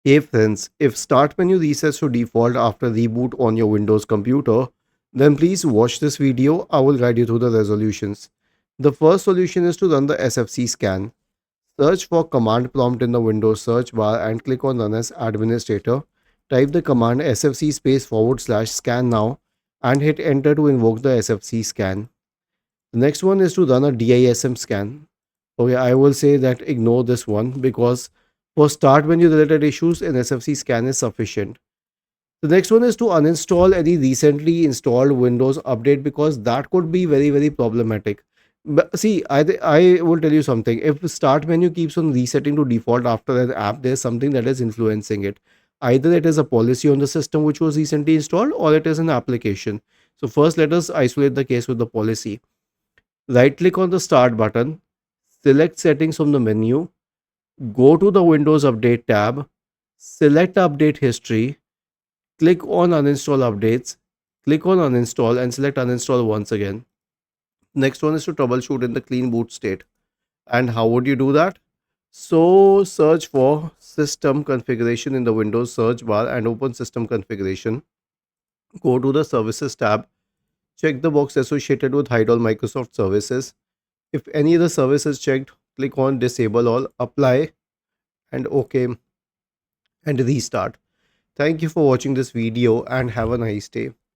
Hey friends, if start menu resets to default after reboot on your Windows computer, then please watch this video. I will guide you through the resolutions. The first solution is to run the SFC scan. Search for command prompt in the Windows search bar and click on run as administrator. Type the command sfc /scan now and hit enter to invoke the SFC scan. The next one is to run a DISM scan. Okay, I will say that ignore this one because for start menu related issues, an SFC scan is sufficient. The next one is to uninstall any recently installed Windows update because that could be very problematic. But see, I will tell you something. If start menu keeps on resetting to default after an app, there's something that is influencing it. Either it is a policy on the system which was recently installed, or it is an application. So first, let us isolate the case with the policy. Right click on the start button, select settings from the menu, go to the Windows Update tab, select Update History, click on Uninstall Updates, click on Uninstall and select Uninstall once again. Next one is to troubleshoot in the clean boot state. And how would you do that? So search for System Configuration in the Windows search bar and open System Configuration. Go to the Services tab, check the box associated with Hide All Microsoft Services. If any of the service is checked, click on Disable All, Apply and OK and restart. Thank you for watching this video and have a nice day.